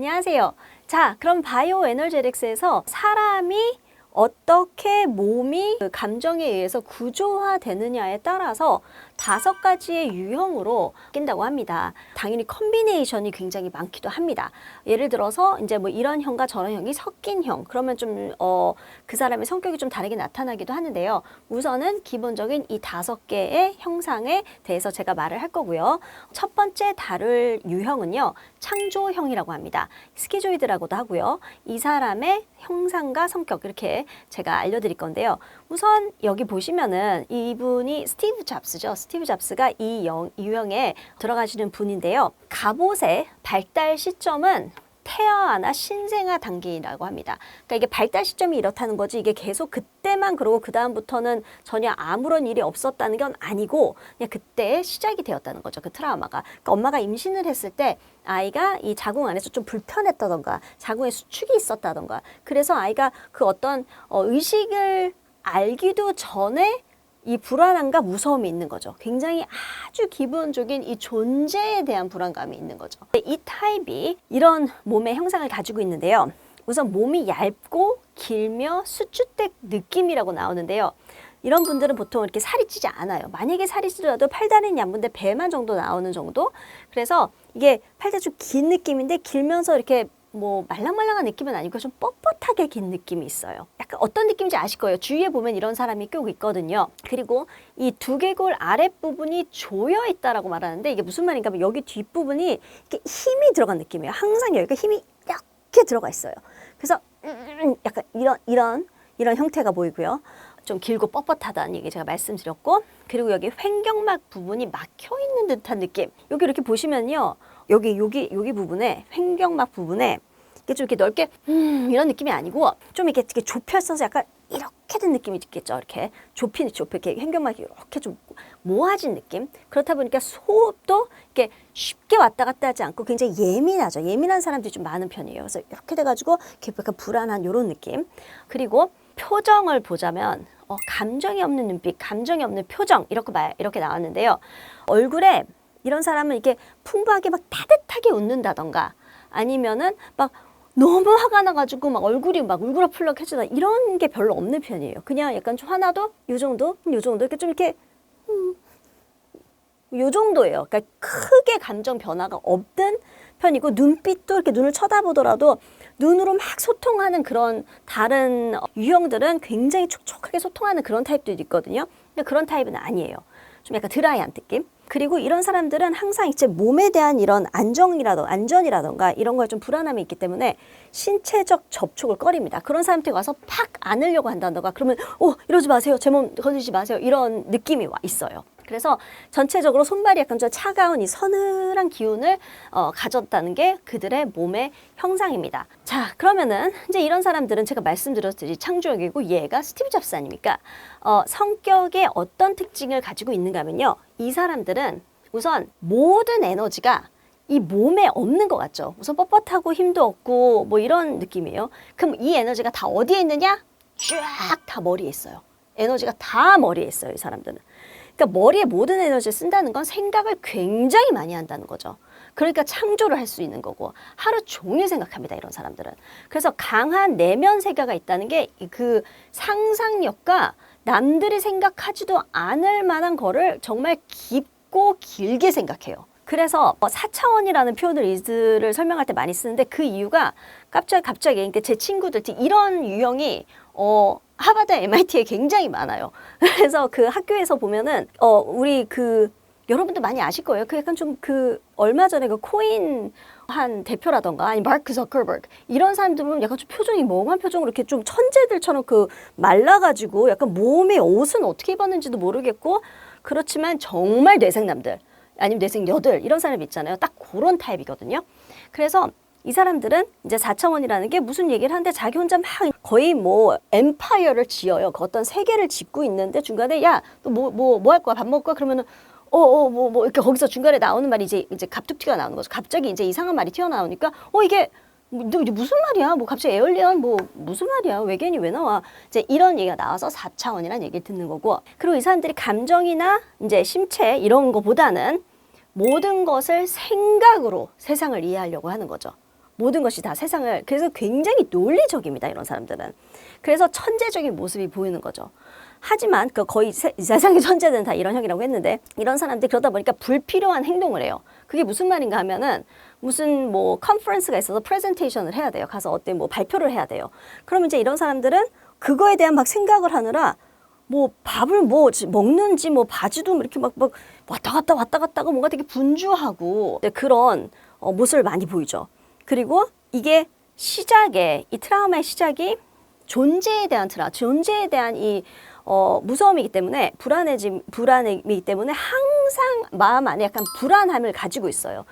안녕하세요. 자, 그럼 바이오 에너제틱스에서 사람이 어떻게 몸이 그 감정에 의해서 구조화되느냐에 따라서 5가지의 유형으로 바뀐다고 합니다. 당연히 컨비네이션이 굉장히 많기도 합니다. 예를 들어서 이제 뭐 이런 형과 저런 형이 섞인 형, 그러면 좀 그 사람의 성격이 좀 다르게 나타나기도 하는데요. 우선은 기본적인 이 5개의 형상에 대해서 제가 말을 할 거고요. 첫 번째 다룰 유형은요, 창조형이라고 합니다. 스키조이드라고도 하고요. 이 사람의 형상과 성격 이렇게 제가 알려드릴 건데요. 우선 여기 보시면은 이분이 스티브 잡스죠. 스티브 잡스가 이 유형에 들어가시는 분인데요. 갑옷의 발달 시점은 태아나 신생아 단계라고 합니다. 그러니까 이게 발달 시점이 이렇다는 거지, 이게 계속 그때만 그러고 그 다음부터는 전혀 아무런 일이 없었다는 건 아니고 그냥 그때 시작이 되었다는 거죠. 그 트라우마가. 그러니까 엄마가 임신을 했을 때 아이가 이 자궁 안에서 좀 불편했다던가 자궁에 수축이 있었다던가, 그래서 아이가 그 어떤 의식을 알기도 전에 이 불안함과 무서움이 있는 거죠. 굉장히 아주 기본적인 이 존재에 대한 불안감이 있는 거죠. 이 타입이 이런 몸의 형상을 가지고 있는데요. 우선 몸이 얇고 길며 수축된 느낌이라고 나오는데요. 이런 분들은 보통 이렇게 살이 찌지 않아요. 만약에 살이 찌더라도 팔다리는 얇은데 배만 정도 나오는 정도? 그래서 이게 팔다리 좀 긴 느낌인데 길면서 이렇게 뭐 말랑말랑한 느낌은 아니고 좀 뻣뻣하게 긴 느낌이 있어요. 약간 어떤 느낌인지 아실 거예요. 주위에 보면 이런 사람이 꽤 있거든요. 그리고 이 두개골 아랫부분이 조여 있다라고 말하는데, 이게 무슨 말인가 하면 여기 뒷부분이 이렇게 힘이 들어간 느낌이에요. 항상 여기가 힘이 이렇게 들어가 있어요. 그래서 약간 이런 형태가 보이고요. 좀 길고 뻣뻣하다는 얘기 제가 말씀드렸고, 그리고 여기 횡격막 부분이 막혀 있는 듯한 느낌. 여기 이렇게 보시면요. 여기 부분에, 횡격막 부분에 이게 좀 이렇게 넓게 이런 느낌이 아니고 좀 이렇게 좁혀 있어서 약간 이렇게 된 느낌이 있겠죠. 이렇게 이렇게 횡격막이 이렇게 좀 모아진 느낌. 그렇다 보니까 호흡도 이렇게 쉽게 왔다 갔다 하지 않고 굉장히 예민하죠. 예민한 사람들이 좀 많은 편이에요. 그래서 이렇게 돼가지고 이렇게 약간 불안한 이런 느낌. 그리고 표정을 보자면 감정이 없는 눈빛, 감정이 없는 표정 이렇게 나왔는데요. 얼굴에 이런 사람은 이렇게 풍부하게 막 따뜻하게 웃는다던가, 아니면은 막 너무 화가 나가지고 막 얼굴이 막 울그락불락해지다, 이런 게 별로 없는 편이에요. 그냥 약간 좀 화나도 요 정도 이렇게 좀 이렇게 요 정도예요. 그러니까 크게 감정 변화가 없는 편이고, 눈빛도 이렇게 눈을 쳐다보더라도 눈으로 막 소통하는 그런 다른 유형들은 굉장히 촉촉하게 소통하는 그런 타입도 있거든요. 근데 그런 타입은 아니에요. 좀 약간 드라이한 느낌. 그리고 이런 사람들은 항상 이제 몸에 대한 이런 안전이라던가 이런 거에 좀 불안함이 있기 때문에 신체적 접촉을 꺼립니다. 그런 사람한테 와서 팍 안으려고 한다던가 그러면 이러지 마세요. 제 몸 건드리지 마세요. 이런 느낌이 있어요. 그래서 전체적으로 손발이 약간 좀 차가운 이 서늘한 기운을 가졌다는 게 그들의 몸의 형상입니다. 자, 그러면은 이제 이런 사람들은 제가 말씀드렸듯이 창조형이고 얘가 스티브 잡스 아닙니까? 성격의 어떤 특징을 가지고 있는가 하면요. 이 사람들은 우선 모든 에너지가 이 몸에 없는 것 같죠. 우선 뻣뻣하고 힘도 없고 뭐 이런 느낌이에요. 그럼 이 에너지가 다 어디에 있느냐? 쫙 다 머리에 있어요. 에너지가 다 머리에 있어요, 이 사람들은. 그러니까 머리에 모든 에너지를 쓴다는 건 생각을 굉장히 많이 한다는 거죠. 그러니까 창조를 할 수 있는 거고 하루 종일 생각합니다, 이런 사람들은. 그래서 강한 내면 세계가 있다는 게 그 상상력과 남들이 생각하지도 않을 만한 거를 정말 깊고 길게 생각해요. 그래서 4차원이라는 표현을 이들을 설명할 때 많이 쓰는데, 그 이유가 갑자기 그러니까 제 친구들 이런 유형이 하버드 MIT에 굉장히 많아요. 그래서 그 학교에서 보면은 우리 여러분도 많이 아실 거예요. 그 약간 좀 얼마 전에 그 코인 한 대표라던가 아니 마크 저커버그 이런 사람들 보면 약간 좀 표정이 멍한 표정으로 이렇게 좀 천재들처럼 말라가지고 약간 몸에 옷은 어떻게 입었는지도 모르겠고, 그렇지만 정말 뇌생남들 아니면 뇌생여들 이런 사람 있잖아요. 딱 그런 타입이거든요. 그래서 이 사람들은 이제 4차원이라는 게 무슨 얘기를 하는데 자기 혼자 막 거의 뭐 엠파이어를 지어요. 그 어떤 세계를 짓고 있는데 중간에 야, 너 뭐 할 거야? 밥 먹을 거야? 그러면은 뭐 이렇게 거기서 중간에 나오는 말이 이제 갑툭튀가 나오는 거죠. 갑자기 이제 이상한 말이 튀어나오니까 이게 너 무슨 말이야? 뭐 갑자기 에얼리언 뭐 무슨 말이야? 외계인이 왜 나와? 이제 이런 얘기가 나와서 4차원이라는 얘기를 듣는 거고, 그리고 이 사람들이 감정이나 이제 심체 이런 거보다는 모든 것을 생각으로 세상을 이해하려고 하는 거죠. 모든 것이 다 세상을, 그래서 굉장히 논리적입니다. 이런 사람들은. 그래서 천재적인 모습이 보이는 거죠. 하지만 그 거의 세상의 천재들은 다 이런 형이라고 했는데, 이런 사람들이 그러다 보니까 불필요한 행동을 해요. 그게 무슨 말인가 하면은 무슨 뭐 컨퍼런스가 있어서 프레젠테이션을 해야 돼요. 가서 어때 뭐 발표를 해야 돼요. 그러면 이제 이런 사람들은 그거에 대한 막 생각을 하느라 뭐 밥을 뭐 먹는지 뭐 바지도 이렇게 막 왔다 갔다 하고 뭔가 되게 분주하고 그런 모습을 많이 보이죠. 그리고 이게 이 트라우마의 시작이 존재에 대한 이 무서움이기 때문에, 불안이기 때문에 항상 마음 안에 약간 불안함을 가지고 있어요.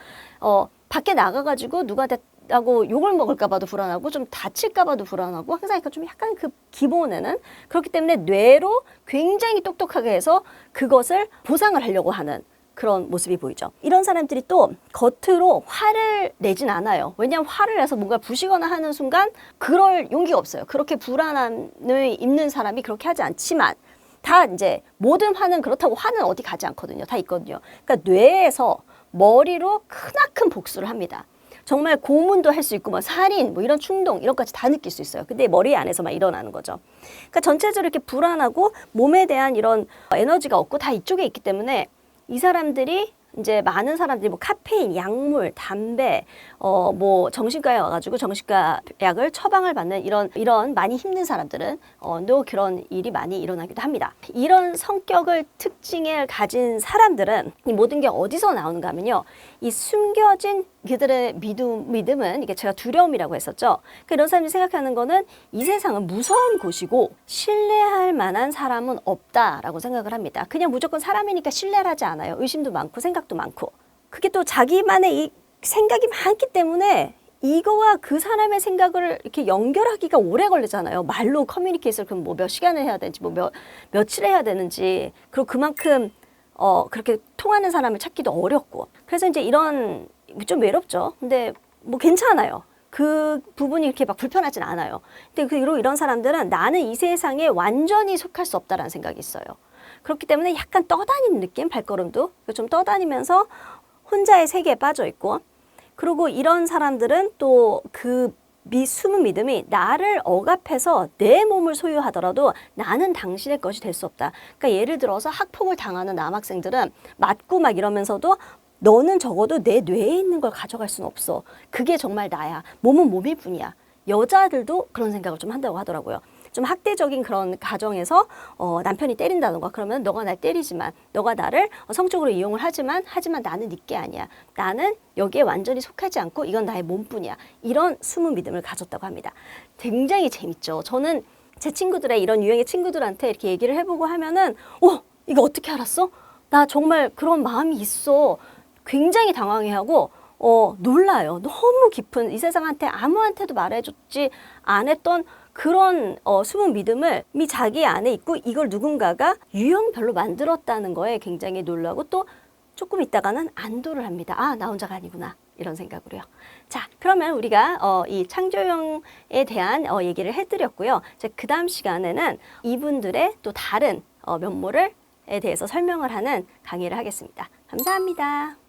밖에 나가가지고 누구한테 하고 욕을 먹을까 봐도 불안하고 좀 다칠까 봐도 불안하고 항상 좀 약간 그 기본에는 그렇기 때문에 뇌로 굉장히 똑똑하게 해서 그것을 보상을 하려고 하는 그런 모습이 보이죠. 이런 사람들이 또 겉으로 화를 내진 않아요. 왜냐하면 화를 내서 뭔가 부시거나 하는 순간 그럴 용기가 없어요. 그렇게 불안함을 입는 사람이 그렇게 하지 않지만 다 이제 모든 화는 그렇다고 화는 어디 가지 않거든요. 다 있거든요. 그러니까 뇌에서 머리로 크나큰 복수를 합니다. 정말 고문도 할 수 있고 뭐 살인 뭐 이런 충동 이런 것까지 다 느낄 수 있어요. 근데 머리 안에서만 일어나는 거죠. 그러니까 전체적으로 이렇게 불안하고 몸에 대한 이런 에너지가 없고 다 이쪽에 있기 때문에 이 사람들이 이제 많은 사람들이 뭐 카페인, 약물, 담배, 뭐 정신과에 와가지고 정신과 약을 처방을 받는 이런 많이 힘든 사람들은 또 그런 일이 많이 일어나기도 합니다. 이런 성격을 특징을 가진 사람들은 이 모든 게 어디서 나오는가 하면요, 이 숨겨진 그들의 믿음은 이게 제가 두려움이라고 했었죠. 그러니까 이런 사람들이 생각하는 거는 이 세상은 무서운 곳이고 신뢰할 만한 사람은 없다라고 생각을 합니다. 그냥 무조건 사람이니까 신뢰를 하지 않아요. 의심도 많고 생각도 많고. 그게 또 자기만의 이 생각이 많기 때문에 이거와 그 사람의 생각을 이렇게 연결하기가 오래 걸리잖아요. 말로 커뮤니케이션을 그럼 뭐 몇 시간을 해야 되는지 뭐 며칠 해야 되는지, 그리고 그만큼 그렇게 통하는 사람을 찾기도 어렵고. 그래서 이제 이런 좀 외롭죠. 근데 뭐 괜찮아요. 그 부분이 이렇게 막 불편하진 않아요. 근데 이런 사람들은 나는 이 세상에 완전히 속할 수 없다라는 생각이 있어요. 그렇기 때문에 약간 떠다니는 느낌, 발걸음도 좀 떠다니면서 혼자의 세계에 빠져 있고, 그리고 이런 사람들은 또 그 숨은 믿음이 나를 억압해서 내 몸을 소유하더라도 나는 당신의 것이 될 수 없다. 그러니까 예를 들어서 학폭을 당하는 남학생들은 맞고 막 이러면서도 너는 적어도 내 뇌에 있는 걸 가져갈 수는 없어. 그게 정말 나야. 몸은 몸일 뿐이야. 여자들도 그런 생각을 좀 한다고 하더라고요. 좀 학대적인 그런 가정에서 남편이 때린다던가 그러면 너가 날 때리지만, 너가 나를 성적으로 이용을 하지만 나는 네게 아니야. 나는 여기에 완전히 속하지 않고 이건 나의 몸뿐이야. 이런 숨은 믿음을 가졌다고 합니다. 굉장히 재밌죠. 저는 제 친구들의 이런 유형의 친구들한테 이렇게 얘기를 해보고 하면은 이거 어떻게 알았어? 나 정말 그런 마음이 있어. 굉장히 당황해하고 놀라요. 너무 깊은, 이 세상한테 아무한테도 말해주지 않았던 그런 숨은 믿음을 자기 안에 있고 이걸 누군가가 유형별로 만들었다는 거에 굉장히 놀라고, 또 조금 있다가는 안도를 합니다. 아, 나 혼자가 아니구나. 이런 생각으로요. 자, 그러면 우리가 이 창조형에 대한 얘기를 해드렸고요. 그 다음 시간에는 이분들의 또 다른 면모에 대해서 설명을 하는 강의를 하겠습니다. 감사합니다.